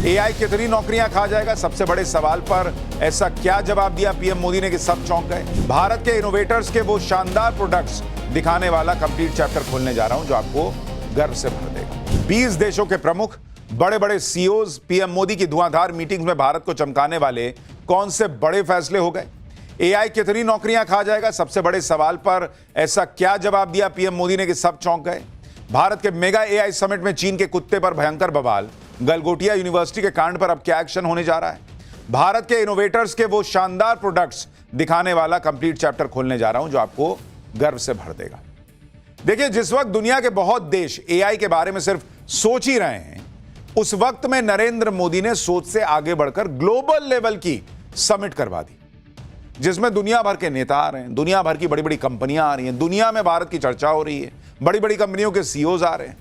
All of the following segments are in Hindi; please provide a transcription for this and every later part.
एआई कितनी नौकरियां खा जाएगा, सबसे बड़े सवाल पर ऐसा क्या जवाब दिया पीएम मोदी ने कि सब चौंक गए। भारत के इनोवेटर्स के वो शानदार प्रोडक्ट्स दिखाने वाला कंप्लीट चैप्टर खोलने जा रहा हूं जो आपको गर्व से भर देगा। 20 देशों के प्रमुख, बड़े बड़े सीईओज पीएम मोदी की धुआंधार मीटिंग्स में भारत को चमकाने वाले कौन से बड़े फैसले हो गए। एआई कितनी नौकरियां खा जाएगा, सबसे बड़े सवाल पर ऐसा क्या जवाब दिया पीएम मोदी ने कि सब चौंक गए। भारत के मेगा एआई समिट में चीन के कुत्ते पर भयंकर बवाल, गलगोटिया यूनिवर्सिटी के कांड पर अब क्या एक्शन होने जा रहा है। भारत के इनोवेटर्स के वो शानदार प्रोडक्ट्स दिखाने वाला कंप्लीट चैप्टर खोलने जा रहा हूं जो आपको गर्व से भर देगा। देखिए, जिस वक्त दुनिया के बहुत देश एआई के बारे में सिर्फ सोच ही रहे हैं, उस वक्त में नरेंद्र मोदी ने सोच से आगे बढ़कर ग्लोबल लेवल की समिट करवा दी, जिसमें दुनिया भर के नेता आ रहे हैं, दुनिया भर की बड़ी बड़ी कंपनियां आ रही हैं, दुनिया में भारत की चर्चा हो रही है, बड़ी बड़ी कंपनियों के सीईओज आ रहे हैं।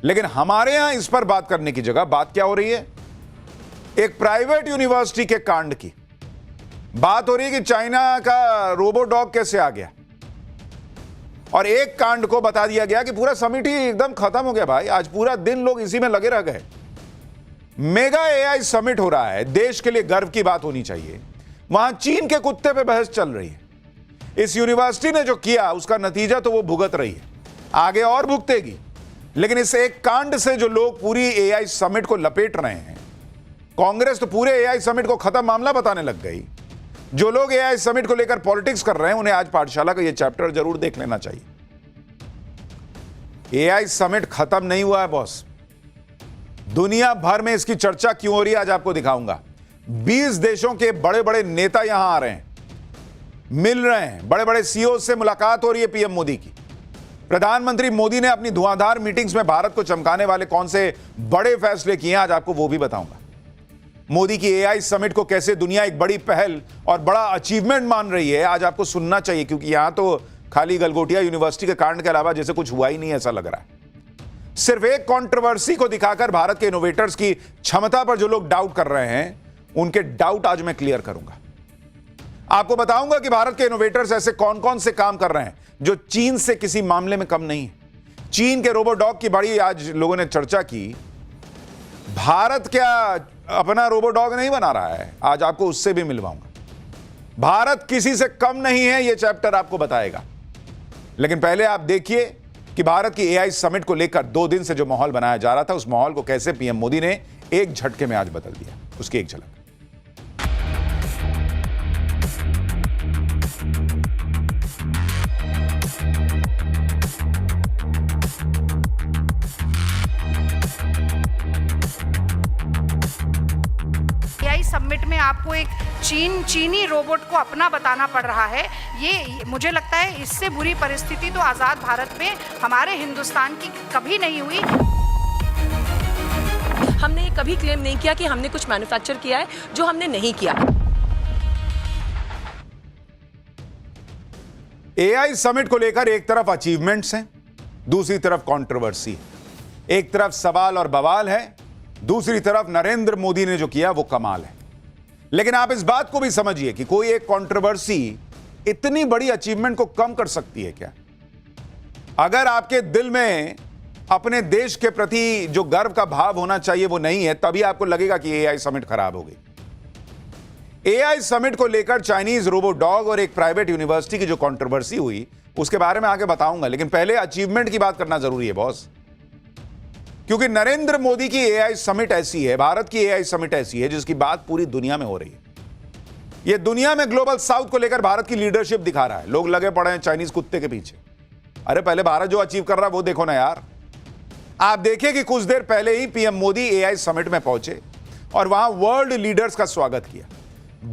लेकिन हमारे यहां इस पर बात करने की जगह बात क्या हो रही है, एक प्राइवेट यूनिवर्सिटी के कांड की बात हो रही है कि चाइना का रोबोडॉग कैसे आ गया, और एक कांड को बता दिया गया कि पूरा समिट ही एकदम खत्म हो गया। भाई, आज पूरा दिन लोग इसी में लगे रह गए। मेगा एआई समिट हो रहा है, देश के लिए गर्व की बात होनी चाहिए। वहां चीन के कुत्ते पे बहस चल रही है। इस यूनिवर्सिटी ने जो किया उसका नतीजा तो वो भुगत रही है, आगे और भुगतेगी। लेकिन इस एक कांड से जो लोग पूरी एआई समिट को लपेट रहे हैं, कांग्रेस तो पूरे एआई समिट को खत्म मामला बताने लग गई। जो लोग एआई समिट को लेकर पॉलिटिक्स कर रहे हैं, उन्हें आज पाठशाला का यह चैप्टर जरूर देख लेना चाहिए। एआई समिट खत्म नहीं हुआ है बॉस, दुनिया भर में इसकी चर्चा क्यों हो रही है आज आपको दिखाऊंगा। 20 देशों के बड़े बड़े नेता यहां आ रहे हैं, मिल रहे हैं, बड़े बड़े सीईओ से मुलाकात हो रही है पीएम मोदी की। प्रधानमंत्री मोदी ने अपनी धुआंधार मीटिंग्स में भारत को चमकाने वाले कौन से बड़े फैसले किए, आज आपको वो भी बताऊंगा। मोदी की एआई समिट को कैसे दुनिया एक बड़ी पहल और बड़ा अचीवमेंट मान रही है, आज आपको सुनना चाहिए, क्योंकि यहां तो खाली गलगोटिया यूनिवर्सिटी के कांड के अलावा जैसे कुछ हुआ ही नहीं ऐसा लग रहा है। सिर्फ एक कंट्रोवर्सी को दिखाकर भारत के इनोवेटर्स की क्षमता पर जो लोग डाउट कर रहे हैं, उनके डाउट आज मैं क्लियर करूंगा। आपको बताऊंगा कि भारत के इनोवेटर्स ऐसे कौन कौन से काम कर रहे हैं जो चीन से किसी मामले में कम नहीं है। चीन के रोबोडॉग की बड़ी आज लोगों ने चर्चा की। भारत क्या अपना रोबोडॉग नहीं बना रहा है, आज आपको उससे भी मिलवाऊंगा। भारत किसी से कम नहीं है, यह चैप्टर आपको बताएगा। लेकिन पहले आप देखिए कि भारत की एआई समिट को लेकर 2 दिन से जो माहौल बनाया जा रहा था, उस माहौल को कैसे पीएम मोदी ने एक झटके में आज बदल दिया, उसकी एक झलक। समिट में आपको एक चीनी रोबोट को अपना बताना पड़ रहा है। ये मुझे लगता है इससे बुरी परिस्थिति तो आज़ाद भारत में हमारे हिंदुस्तान की कभी नहीं हुई। हमने ये कभी क्लेम नहीं किया कि हमने कुछ मैन्युफैक्चर किया है जो हमने नहीं किया। एआई समिट को लेकर एक तरफ अचीवमेंट्स हैं, दूसरी तरफ कंट्रोवर्सी। एक तरफ सवाल और बवाल है, दूसरी तरफ नरेंद्र मोदी ने जो किया वो कमाल है। लेकिन आप इस बात को भी समझिए कि कोई एक कंट्रोवर्सी इतनी बड़ी अचीवमेंट को कम कर सकती है क्या? अगर आपके दिल में अपने देश के प्रति जो गर्व का भाव होना चाहिए वो नहीं है, तभी आपको लगेगा कि एआई समिट खराब हो गई। एआई समिट को लेकर चाइनीज रोबोडॉग और एक प्राइवेट यूनिवर्सिटी की जो कंट्रोवर्सी हुई, उसके बारे में आगे बताऊंगा। लेकिन पहले अचीवमेंट की बात करना जरूरी है बॉस, क्योंकि नरेंद्र मोदी की एआई समिट ऐसी है, भारत की एआई समिट ऐसी है जिसकी बात पूरी दुनिया में हो रही है। यह दुनिया में ग्लोबल साउथ को लेकर भारत की लीडरशिप दिखा रहा है। लोग लगे पड़े हैं चाइनीज कुत्ते के पीछे। अरे पहले भारत जो अचीव कर रहा है वो देखो ना यार। आप देखिए कि कुछ देर पहले ही पीएम मोदी एआई समिट में पहुंचे और वहां वर्ल्ड लीडर्स का स्वागत किया।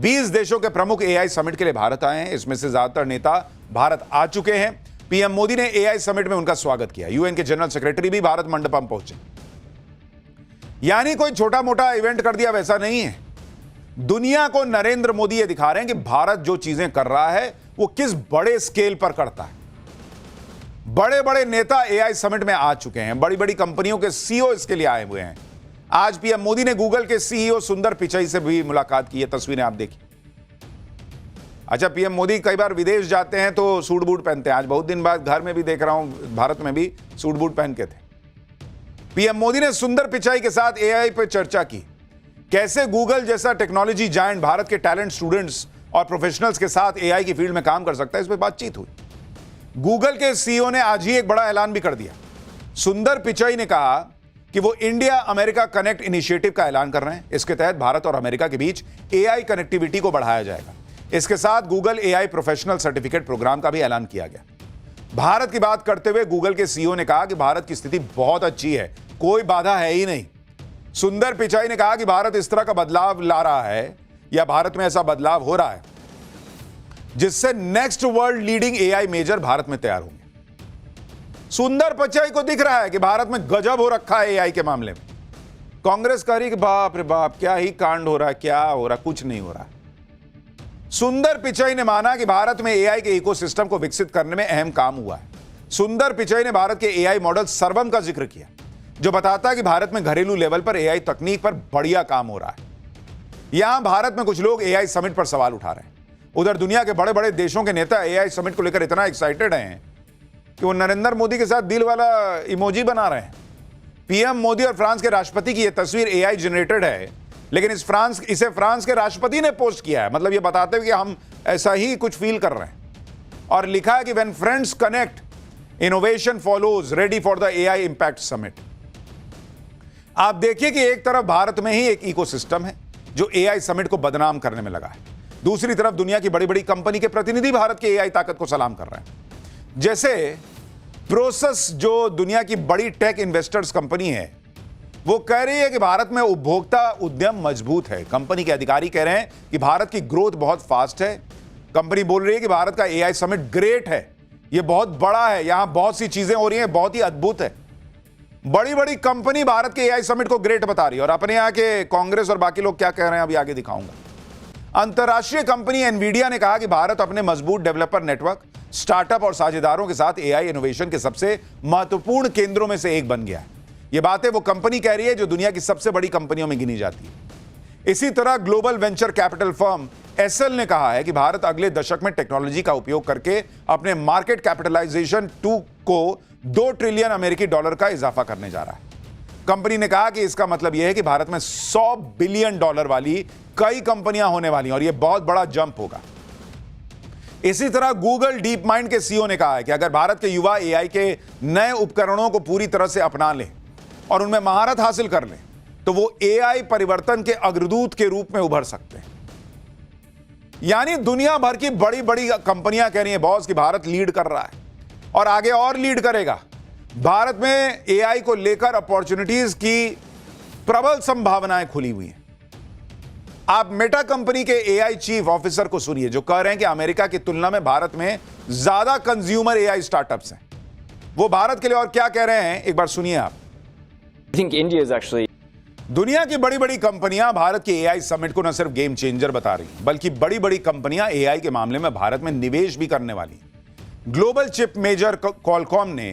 20 देशों के प्रमुख एआई समिट के लिए भारत आए हैं, इसमें से ज्यादातर नेता भारत आ चुके हैं। पीएम मोदी ने एआई समिट में उनका स्वागत किया। यूएन के जनरल सेक्रेटरी भी भारत मंडपम पहुंचे। यानी कोई छोटा मोटा इवेंट कर दिया वैसा नहीं है। दुनिया को नरेंद्र मोदी ये दिखा रहे हैं कि भारत जो चीजें कर रहा है वो किस बड़े स्केल पर करता है। बड़े बड़े नेता एआई समिट में आ चुके हैं, बड़ी बड़ी कंपनियों के सीईओ इसके लिए आए हुए हैं। आज पीएम मोदी ने गूगल के सीईओ सुंदर पिचाई से भी मुलाकात की है, तस्वीरें आप देखिए। अच्छा, पीएम मोदी कई बार विदेश जाते हैं तो सूट बूट पहनते हैं। आज बहुत दिन बाद घर में भी देख रहा हूं, भारत में भी सूट बूट पहन के थे। पीएम मोदी ने सुंदर पिचाई के साथ एआई पर चर्चा की। कैसे गूगल जैसा टेक्नोलॉजी जायंट भारत के टैलेंट स्टूडेंट्स और प्रोफेशनल्स के साथ एआई की फील्ड में काम कर सकता है, इस पर बातचीत हुई। गूगल के सीईओ ने आज ही एक बड़ा ऐलान भी कर दिया। सुंदर पिचाई ने कहा कि वो इंडिया अमेरिका कनेक्ट इनिशिएटिव का ऐलान कर रहे हैं। इसके तहत भारत और अमेरिका के बीच एआई कनेक्टिविटी को बढ़ाया जाएगा। इसके साथ Google AI professional certificate programme का भी ऐलान किया गया। भारत की बात करते हुए गूगल के सीईओ ने कहा कि भारत की स्थिति बहुत अच्छी है, कोई बाधा है ही नहीं। सुंदर पिचाई ने कहा कि भारत इस तरह का बदलाव ला रहा है या भारत में ऐसा बदलाव हो रहा है जिससे next world leading AI major Bharat में तैयार होंगे। सुंदर पिचाई को दिख रहा है कि भारत में गजब हो रखा है एआई के मामले में। कांग्रेस कह रही कि बाप रे बाप क्या ही कांड हो रहा है, क्या हो रहा, कुछ नहीं हो रहा। सुंदर पिचाई ने माना कि भारत में एआई के इकोसिस्टम को विकसित करने में अहम काम हुआ है। सुंदर पिचाई ने भारत के एआई मॉडल सर्वम का जिक्र किया, जो बताता है कि भारत में घरेलू लेवल पर एआई तकनीक पर बढ़िया काम हो रहा है। यहां भारत में कुछ लोग एआई समिट पर सवाल उठा रहे हैं। उधर दुनिया के बड़े बड़े देशों के नेता एआई समिट को लेकर इतना एक्साइटेड हैं कि वो नरेंद्र मोदी के साथ दिल वाला इमोजी बना रहे हैं। पीएम मोदी और फ्रांस के राष्ट्रपति की यह तस्वीर एआई जनरेटेड है, लेकिन इसे फ्रांस के राष्ट्रपति ने पोस्ट किया है। मतलब ये बताते हुए कि हम ऐसा ही कुछ फील कर रहे हैं। और लिखा है कि when friends connect, innovation follows, ready for the AI impact summit. आप देखिए कि एक तरफ भारत में ही एक इकोसिस्टम है जो एआई समिट को बदनाम करने में लगा है, दूसरी तरफ दुनिया की बड़ी बड़ी कंपनी के प्रतिनिधि भारत के एआई ताकत को सलाम कर रहे हैं। जैसे प्रोसेस, जो दुनिया की बड़ी टेक इन्वेस्टर्स कंपनी है, वो कह रही है कि भारत में उपभोक्ता उद्यम मजबूत है। कंपनी के अधिकारी कह रहे हैं कि भारत की ग्रोथ बहुत फास्ट है। कंपनी बोल रही है कि भारत का एआई समिट ग्रेट है, ये बहुत बड़ा है, यहां बहुत सी चीजें हो रही हैं, बहुत ही अद्भुत है। बड़ी बड़ी कंपनी भारत के एआई समिट को ग्रेट बता रही है। और अपने यहां के कांग्रेस और बाकी लोग क्या कह रहे हैं अभी आगे दिखाऊंगा। अंतर्राष्ट्रीय कंपनी एनवीडिया ने कहा कि भारत अपने मजबूत डेवलपर नेटवर्क, स्टार्टअप और साझेदारों के साथ एआई इनोवेशन के सबसे महत्वपूर्ण केंद्रों में से एक बन गया है। ये बातें वो कंपनी कह रही है जो दुनिया की सबसे बड़ी कंपनियों में गिनी जाती है। इसी तरह global venture capital firm SL ने कहा है कि भारत अगले दशक में टेक्नोलॉजी का उपयोग करके अपने मार्केट कैपिटलाइजेशन को 2 ट्रिलियन अमेरिकी डॉलर का इजाफा करने जा रहा है। कंपनी ने कहा कि इसका मतलब यह है कि भारत में 100 बिलियन डॉलर वाली कई कंपनियां होने वाली हैं और यह बहुत बड़ा जंप होगा। इसी तरह गूगल डीप माइंड के सीईओ ने कहा है कि अगर भारत के युवा एआई के नए उपकरणों को पूरी तरह से अपना लें और उनमें महारत हासिल कर लें तो वो एआई परिवर्तन के अग्रदूत के रूप में उभर सकते हैं। यानी दुनिया भर की बड़ी बड़ी कंपनियां कह रही हैं बॉस कि भारत लीड कर रहा है और आगे और लीड करेगा। भारत में एआई को लेकर अपॉर्चुनिटीज की प्रबल संभावनाएं खुली हुई हैं। आप मेटा कंपनी के एआई चीफ ऑफिसर को सुनिए जो कह रहे हैं कि अमेरिका की तुलना में भारत में ज्यादा कंज्यूमर एआई स्टार्टअप्स हैं। वो भारत के लिए और क्या कह रहे हैं, एक बार सुनिए आप। I think India is actually दुनिया की बड़ी बड़ी कंपनियां भारत के एआई समिट को न सिर्फ गेम चेंजर बता रही हैं, बल्कि बड़ी बड़ी कंपनियां एआई के मामले में भारत में निवेश भी करने वाली हैं। ग्लोबल चिप मेजर क्वालकॉम ने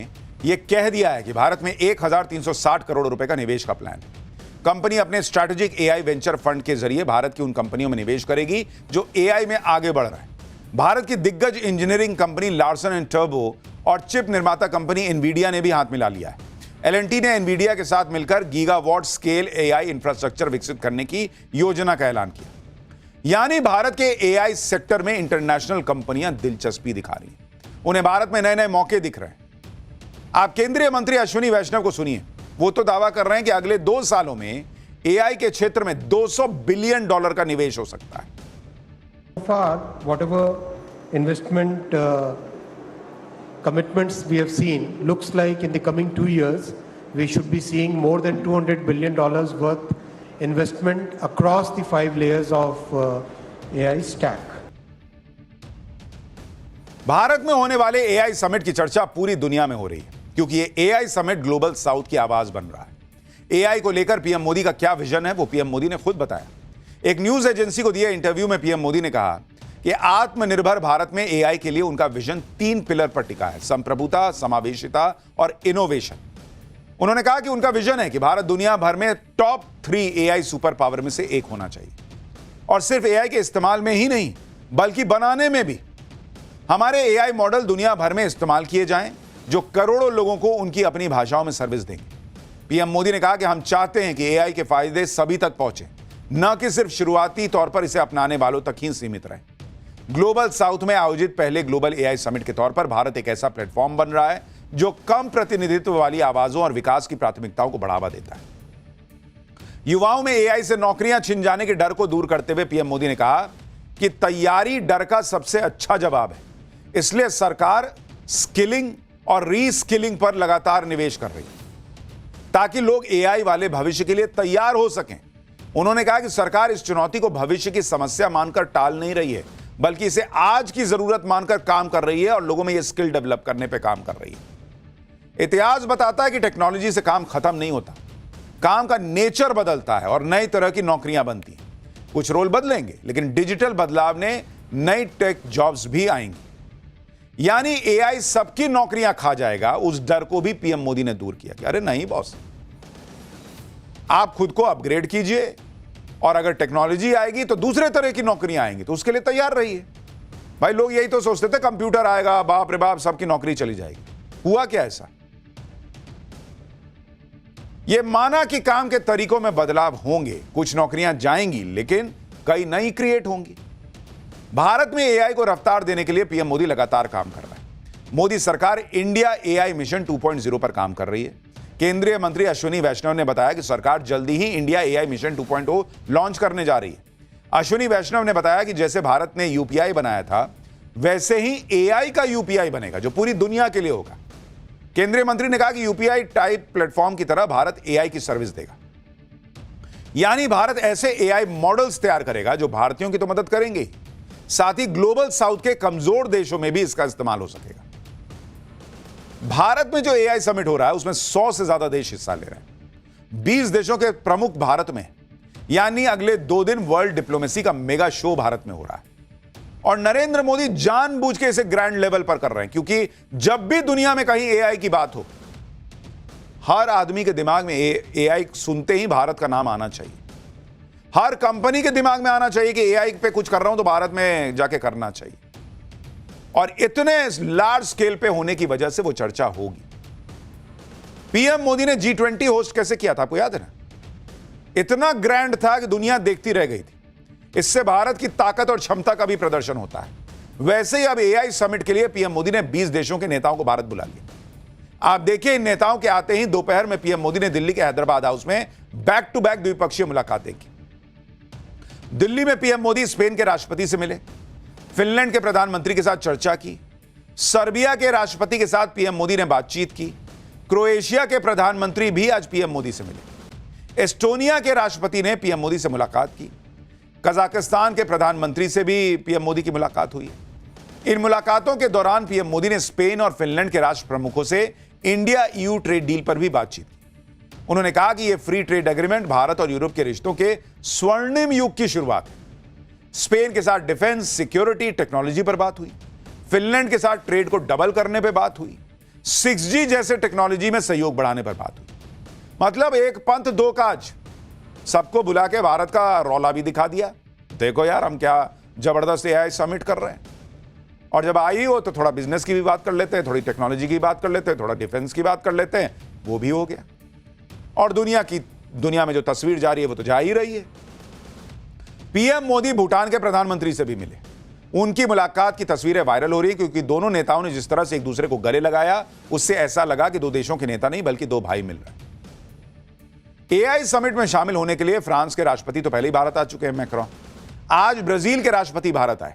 यह कह दिया है कि भारत में 1360 करोड़ रुपए का निवेश का प्लान है। कंपनी अपने स्ट्रैटेजिक एआई वेंचर फंड के जरिए भारत की उन कंपनियों में निवेश करेगी जो एआई में आगे बढ़ रहे हैं। भारत की दिग्गज engineering company Larsen and turbo और चिप निर्माता कंपनी एनवीडिया ने भी हाथ मिला लिया है। एलएनटी ने एनवीडिया के साथ मिलकर गीगावाट स्केल एआई इंफ्रास्ट्रक्चर विकसित करने की योजना का ऐलान किया। यानी भारत के एआई सेक्टर में इंटरनेशनल कंपनियां दिलचस्पी दिखा रही हैं, उन्हें भारत में नए नए मौके दिख रहे हैं। आप केंद्रीय मंत्री अश्विनी वैष्णव को सुनिए, वो तो दावा कर रहे हैं कि अगले 2 सालों में एआई के क्षेत्र में $200 बिलियन का निवेश हो सकता है। So far, whatever investment commitments we have seen, looks like in the coming 2 years, we should be seeing more than $200 billion worth investment across the 5 layers of AI stack. Bharat में होने वाले एआई समिट की चर्चा पूरी दुनिया में हो रही है क्योंकि ये एआई समिट ग्लोबल साउथ की आवाज बन रहा है। एआई को लेकर पीएम मोदी का क्या विजन है वो पीएम मोदी ने खुद बताया। एक न्यूज एजेंसी को दिए इंटरव्यू में पीएम मोदी ने कहा कि आत्मनिर्भर भारत में एआई के लिए उनका विजन 3 पिलर पर टिका है: संप्रभुता, समावेशिता और इनोवेशन। उन्होंने कहा कि उनका विजन है कि भारत दुनिया भर में टॉप 3 एआई सुपर पावर में से एक होना चाहिए और सिर्फ एआई के इस्तेमाल में ही नहीं बल्कि बनाने में भी। हमारे एआई मॉडल दुनिया भर में इस्तेमाल किए जाएं जो करोड़ों लोगों को उनकी अपनी भाषाओं में सर्विस देंगे। पीएम मोदी ने कहा कि हम चाहते हैं कि एआई के फायदे सभी तक पहुंचे, न कि सिर्फ शुरुआती तौर पर इसे अपनाने वालों तक ही सीमित रहे। ग्लोबल साउथ में आयोजित पहले ग्लोबल एआई समिट के तौर पर भारत एक ऐसा प्लेटफॉर्म बन रहा है जो कम प्रतिनिधित्व वाली आवाजों और विकास की प्राथमिकताओं को बढ़ावा देता है। युवाओं में एआई से नौकरियां छिन जाने के डर को दूर करते हुए पीएम मोदी ने कहा कि तैयारी डर का सबसे अच्छा जवाब है, इसलिए सरकार स्किलिंग और रीस्किलिंग पर लगातार निवेश कर रही है ताकि लोग एआई वाले भविष्य के लिए तैयार हो सकें। उन्होंने कहा कि सरकार इस चुनौती को भविष्य की समस्या मानकर टाल नहीं रही है, बल्कि इसे आज की जरूरत मानकर काम कर रही है और लोगों में यह स्किल डेवलप करने पर काम कर रही है। इतिहास बताता है कि टेक्नोलॉजी से काम खत्म नहीं होता, काम का नेचर बदलता है और नई तरह की नौकरियां बनती हैं। कुछ रोल बदलेंगे, लेकिन डिजिटल बदलाव ने नई टेक जॉब्स भी आएंगी। यानी एआई सबकी नौकरियां खा जाएगा, उस डर को भी पीएम मोदी ने दूर किया कि अरे नहीं बॉस, आप खुद को अपग्रेड कीजिए और अगर टेक्नोलॉजी आएगी तो दूसरे तरह की नौकरियां आएंगी, तो उसके लिए तैयार रहिए। भाई लोग यही तो सोचते थे कंप्यूटर आएगा, बाप रे बाप सबकी नौकरी चली जाएगी। हुआ क्या ऐसा? यह माना कि काम के तरीकों में बदलाव होंगे, कुछ नौकरियां जाएंगी, लेकिन कई नई क्रिएट होंगी। भारत में एआई को रफ्तार देने के लिए पीएम मोदी लगातार काम कर रहा है। मोदी सरकार इंडिया एआई मिशन 2.0 पर काम कर रही है। केंद्रीय मंत्री अश्विनी वैष्णव ने बताया कि सरकार जल्दी ही इंडिया एआई मिशन 2.0 लॉन्च करने जा रही है। अश्विनी वैष्णव ने बताया कि जैसे भारत ने यूपीआई बनाया था, वैसे ही एआई का यूपीआई बनेगा जो पूरी दुनिया के लिए होगा। केंद्रीय मंत्री ने कहा कि यूपीआई टाइप प्लेटफॉर्म की तरह भारत एआई की सर्विस देगा, यानी भारत ऐसे एआई मॉडल्स तैयार करेगा जो भारतीयों की तो मदद करेंगे, साथ ही ग्लोबल साउथ के कमजोर देशों में भी इसका इस्तेमाल हो सकेगा। भारत में जो एआई समिट हो रहा है उसमें 100 से ज्यादा देश हिस्सा ले रहे हैं। 20 देशों के प्रमुख भारत में, यानी अगले 2 दिन वर्ल्ड डिप्लोमेसी का मेगा शो भारत में हो रहा है। और नरेंद्र मोदी जानबूझ के इसे ग्रैंड लेवल पर कर रहे हैं, क्योंकि जब भी दुनिया में कहीं एआई की बात हो, हर आदमी के दिमाग में एआई सुनते ही भारत का नाम आना चाहिए। हर कंपनी के दिमाग में आना चाहिए कि एआई पे कुछ कर रहा हूं तो भारत में जाके करना चाहिए। और इतने लार्ज स्केल पे होने की वजह से वो चर्चा होगी। पीएम मोदी ने G20 होस्ट कैसे किया था, आपको याद है ना? इतना ग्रैंड था कि दुनिया देखती रह गई थी। इससे भारत की ताकत और क्षमता का भी प्रदर्शन होता है। वैसे ही अब एआई समिट के लिए पीएम मोदी ने 20 देशों के नेताओं को भारत बुला लिया। आप देखिए, इन नेताओं के आते ही दोपहर में पीएम मोदी ने दिल्ली के हैदराबाद हाउस में बैक टू बैक द्विपक्षीय मुलाकातें की। दिल्ली में पीएम मोदी स्पेन के राष्ट्रपति से मिले, फिनलैंड के प्रधानमंत्री के साथ चर्चा की, सर्बिया के राष्ट्रपति के साथ पीएम मोदी ने बातचीत की, क्रोएशिया के प्रधानमंत्री भी आज पीएम मोदी से मिले, एस्टोनिया के राष्ट्रपति ने पीएम मोदी से मुलाकात की, कजाकिस्तान के प्रधानमंत्री से भी पीएम मोदी की मुलाकात हुई। इन मुलाकातों के दौरान पीएम मोदी ने स्पेन और फिनलैंड के राष्ट्र प्रमुखों से इंडिया ईयू ट्रेड डील पर भी बातचीत की। उन्होंने कहा कि यह फ्री ट्रेड एग्रीमेंट भारत और यूरोप के रिश्तों के स्वर्णिम युग की शुरुआत है। स्पेन के साथ डिफेंस, सिक्योरिटी, टेक्नोलॉजी पर बात हुई। फिनलैंड के साथ ट्रेड को डबल करने पर बात हुई। 6G जैसे टेक्नोलॉजी में सहयोग बढ़ाने पर बात हुई। मतलब एक पंथ दो काज, सबको बुला के भारत का रौला भी दिखा दिया। देखो यार, हम क्या जबरदस्त एआई समिट कर रहे हैं। और जब आई हो तो थोड़ा बिजनेस की भी बात कर लेते हैं, थोड़ी टेक्नोलॉजी की बात कर लेते हैं, थोड़ा डिफेंस की बात कर लेते हैं, वो भी हो गया। और दुनिया में जो तस्वीर जा रही है वो तो जा ही रही है। पीएम मोदी भूटान के प्रधानमंत्री से भी मिले। उनकी मुलाकात की तस्वीरें वायरल हो रही है, क्योंकि दोनों नेताओं ने जिस तरह से एक दूसरे को गले लगाया, उससे ऐसा लगा कि 2 देशों के नेता नहीं बल्कि 2 भाई मिल रहे हैं। एआई समिट में शामिल होने के लिए फ्रांस के राष्ट्रपति तो पहले ही भारत आ चुके हैं, मैक्रोन। आज ब्राजील के राष्ट्रपति भारत आए।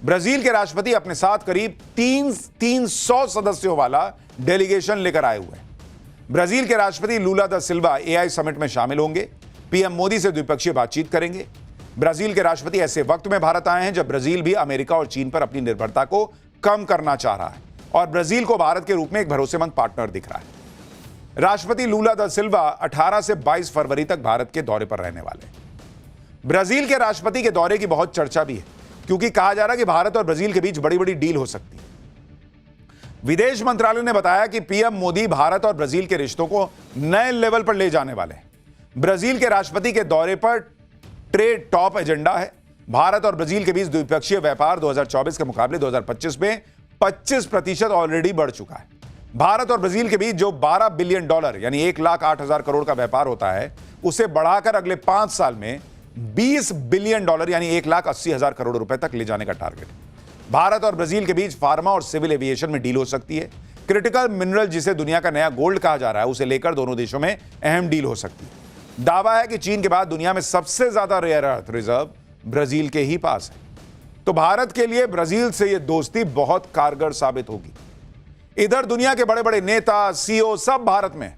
ब्राजील के राष्ट्रपति अपने साथ करीब 300 सदस्यों वाला डेलीगेशन लेकर आए हुए हैं। ब्राजील के राष्ट्रपति लूला दा सिल्वा एआई समिट में शामिल होंगे, पीएम मोदी से द्विपक्षीय बातचीत करेंगे। ब्राजील के राष्ट्रपति ऐसे वक्त में भारत आए हैं जब ब्राजील भी अमेरिका और चीन पर अपनी निर्भरता को कम करना चाह रहा है और ब्राजील को भारत के रूप में एक भरोसेमंद पार्टनर दिख रहा है। राष्ट्रपति लूला दा सिल्वा 18 से 22 फरवरी तक भारत के दौरे पर रहने वाले हैं। ब्राजील के राष्ट्रपति के दौरे की बहुत चर्चा भी है, क्योंकि कहा जा रहा है कि भारत और ब्राजील के बीच बड़ी बड़ी डील हो सकती है। विदेश मंत्रालय ने बताया कि पीएम मोदी भारत और ब्राजील के रिश्तों को नए लेवल पर ले जाने वाले हैं। ब्राजील के राष्ट्रपति के दौरे पर ट्रेड टॉप एजेंडा है। भारत और ब्राजील के बीच द्विपक्षीय व्यापार 2024 के मुकाबले 2025 में 25% ऑलरेडी बढ़ चुका है। भारत और ब्राजील के बीच जो $12 बिलियन यानी 1,08,000 करोड़ का व्यापार होता है, उसे बढ़ाकर अगले 5 साल में $20 बिलियन यानी 1,80,000 करोड़ रुपए तक ले जाने का टारगेट है। भारत और ब्राजील के बीच फार्मा और सिविल एविएशन में डील हो सकती है। क्रिटिकल मिनरल, जिसे दुनिया का नया गोल्ड कहा जा रहा है, उसे लेकर दोनों देशों में अहम डील हो सकती है। दावा है कि चीन के बाद दुनिया में सबसे ज्यादा रेयर अर्थ रिजर्व ब्राजील के ही पास है। तो भारत के लिए ब्राजील से यह दोस्ती बहुत कारगर साबित होगी। इधर दुनिया के बड़े बड़े नेता, सीईओ सब भारत में हैं।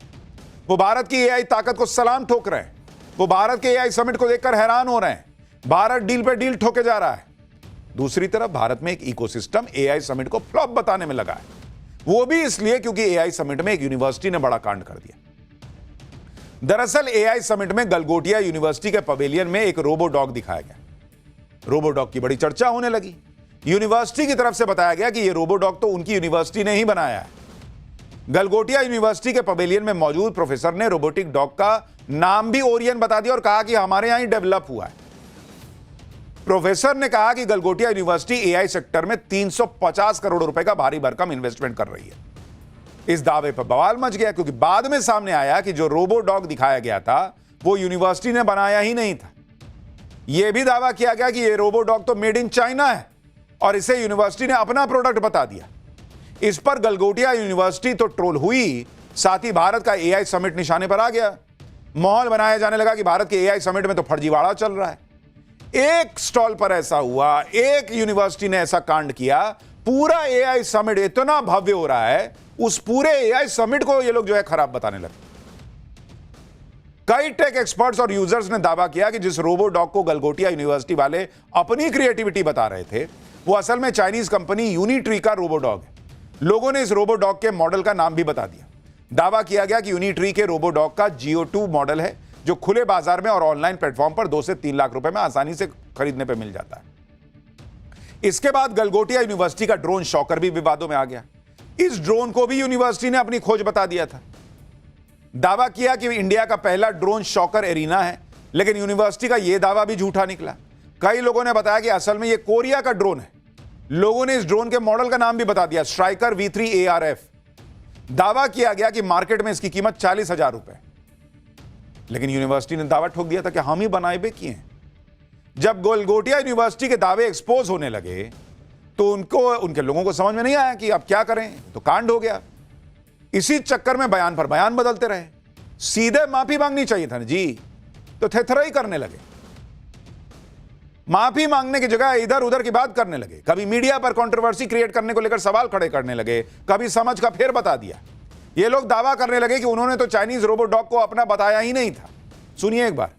वो भारत की एआई ताकत को सलाम ठोक रहे हैं। वो भारत के एआई समिट को देखकर हैरान हो रहे हैं। भारत डील पे डील ठोके जा रहा है। दूसरी तरफ भारत में एक इकोसिस्टम एआई समिट को फ्लॉप बताने में लगा है। वो भी इसलिए क्योंकि एआई समिट में एक यूनिवर्सिटी ने बड़ा कांड कर दिया। दरअसल एआई समिट में गलगोटिया यूनिवर्सिटी के पवेलियन में एक रोबो डॉग दिखाया गया। रोबो डॉग की बड़ी चर्चा होने लगी। यूनिवर्सिटी की तरफ से बताया गया कि यह रोबो डॉग तो उनकी यूनिवर्सिटी ने ही बनाया है। गलगोटिया यूनिवर्सिटी के पवेलियन में मौजूद प्रोफेसर ने रोबोटिक डॉग का नाम भी ओरियन बता दिया और कहा कि हमारे यहां ही डेवलप हुआ है। प्रोफेसर ने कहा कि गलगोटिया यूनिवर्सिटी एआई सेक्टर में 350 करोड़ रुपए का भारी भरकम इन्वेस्टमेंट कर रही है। इस दावे पर बवाल मच गया क्योंकि बाद में सामने आया कि जो रोबो डॉग दिखाया गया था वो यूनिवर्सिटी ने बनाया ही नहीं था। यह भी दावा किया गया कि यह रोबो डॉग तो मेड इन चाइना है और इसे यूनिवर्सिटी ने अपना प्रोडक्ट बता दिया। इस पर गलगोटिया यूनिवर्सिटी तो ट्रोल हुई, साथ ही भारत का एआई समिट निशाने पर आ गया। माहौल बनाया जाने लगा कि भारत के एआई समिट में तो फर्जीवाड़ा चल रहा है। एक स्टॉल पर ऐसा हुआ, एक यूनिवर्सिटी ने ऐसा कांड किया, पूरा एआई समिट इतना भव्य हो रहा है, उस पूरे एआई समिट को ये लोग जो है खराब बताने लगे। कई टेक एक्सपर्ट्स और यूजर्स ने दावा किया कि जिस रोबो डॉग को गलगोटिया यूनिवर्सिटी वाले अपनी क्रिएटिविटी बता रहे थे, वो असल में चाइनीज कंपनी यूनिट्री का रोबो डॉग है। लोगों ने इस रोबो डॉग के मॉडल का नाम भी बता दिया। दावा किया गया कि यूनिट्री के रोबो डॉग का GO2 मॉडल है, जो खुले बाजार में और ऑनलाइन प्लेटफॉर्म पर 2 से 3 लाख रुपए में आसानी से खरीदने पर मिल जाता है। इसके बाद गलगोटिया यूनिवर्सिटी का ड्रोन शॉकर भी विवादों में आ गया। इस ड्रोन को भी यूनिवर्सिटी ने अपनी खोज बता दिया था। दावा किया कि इंडिया का पहला ड्रोन शॉकर एरिना है, लेकिन यूनिवर्सिटी का यह दावा भी झूठा निकला। कई लोगों ने बताया कि असल में यह कोरिया का ड्रोन है। लोगों ने इस ड्रोन के मॉडल का नाम भी बता दिया, स्ट्राइकर V3 ARF। दावा किया गया कि मार्केट में इसकी कीमत 40,000 रुपए, लेकिन यूनिवर्सिटी ने दावा ठोक दिया था कि हम ही बनाए बे किए हैं। जब गलगोटिया यूनिवर्सिटी के दावे एक्सपोज होने लगे तो उनके लोगों को समझ में नहीं आया कि अब क्या करें, तो कांड हो गया। इसी चक्कर में बयान पर बयान बदलते रहे। सीधे माफी मांगनी चाहिए था ना जी, तो थेथराई करने लगे। माफी मांगने की जगह इधर उधर की बात करने लगे। कभी मीडिया पर कंट्रोवर्सी क्रिएट करने को लेकर सवाल खड़े करने लगे, कभी समझ का फेर बता दिया। ये लोग दावा करने लगे कि उन्होंने तो चाइनीज रोबो डॉग को अपना बताया ही नहीं था। सुनिए एक बार।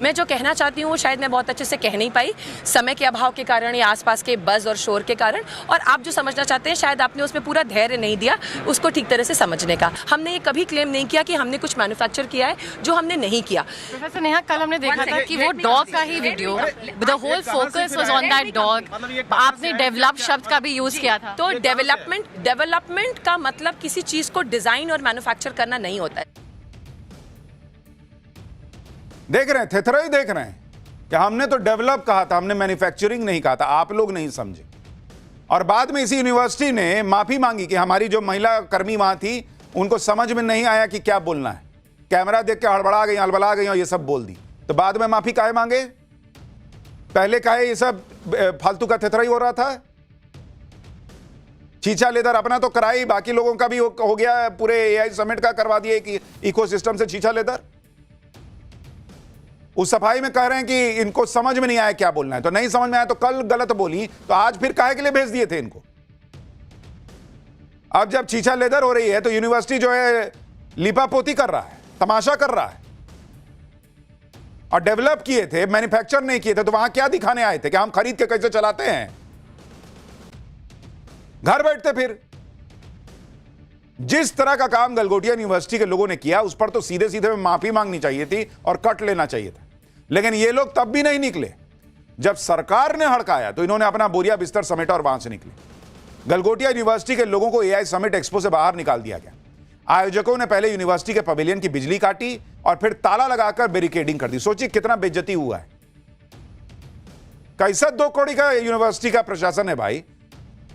मैं जो कहना चाहती हूँ वो शायद मैं बहुत अच्छे से कह नहीं पाई, समय के अभाव के कारण या आसपास के बज़ और शोर के कारण, और आप जो समझना चाहते हैं शायद आपने उसमें पूरा धैर्य नहीं दिया उसको ठीक तरह से समझने का। हमने ये कभी क्लेम नहीं किया कि हमने कुछ मैन्युफैक्चर किया है जो हमने नहीं किया। प्रोफेसर नेहा, कल हमने देखा था कि वो डॉग का ही video, the whole focus was on that dog. आपने डेवलप शब्द का भी यूज किया था। तो डेवलपमेंट का मतलब किसी चीज को डिजाइन और मैन्युफैक्चर करना नहीं होता है। देख रहे हैं, थेथराई देख रहे हैं कि हमने तो डेवलप कहा था, हमने मैन्युफैक्चरिंग नहीं कहा था, आप लोग नहीं समझे। और बाद में इसी यूनिवर्सिटी ने माफी मांगी कि हमारी जो महिला कर्मी वहां थी उनको समझ में नहीं आया कि क्या बोलना है, कैमरा देख के हड़बड़ा गई और ये सब बोल दी। तो बाद में माफी काहे मांगे? पहले काहे ये सब फालतू का थेथराई हो रहा था? चीचा लेदर अपना तो कराई, बाकी लोगों का भी हो गया, पूरे एआई समिट का करवा दिए कि इकोसिस्टम से चीचा लेदर। उस सफाई में कह रहे हैं कि इनको समझ में नहीं आया क्या बोलना है, तो नहीं समझ में आया तो कल गलत बोली, तो आज फिर काहे के लिए भेज दिए थे इनको? अब जब चीचा लेदर हो रही है तो यूनिवर्सिटी जो है लिपापोती कर रहा है, तमाशा कर रहा है। और डेवलप किए थे, मैन्युफैक्चर नहीं किए थे, तो वहां क्या दिखाने आए थे कि हम खरीद के कैसे चलाते हैं? घर बैठते फिर। जिस तरह का काम गलगोटिया यूनिवर्सिटी के लोगों ने किया उस पर तो सीधे सीधे माफी मांगनी चाहिए थी और कट लेना चाहिए था, लेकिन ये लोग तब भी नहीं निकले। जब सरकार ने हड़काया तो इन्होंने अपना बोरिया बिस्तर समेटा और वहां से निकले। गलगोटिया यूनिवर्सिटी के लोगों को एआई समिट एक्सपो से बाहर निकाल दिया गया। आयोजकों ने पहले यूनिवर्सिटी के पवेलियन की बिजली काटी और फिर ताला लगाकर बैरिकेडिंग कर दी। सोचिए कितना बेइज्जती हुआ है। कैसा 2 कौड़ी का यूनिवर्सिटी का प्रशासन है भाई।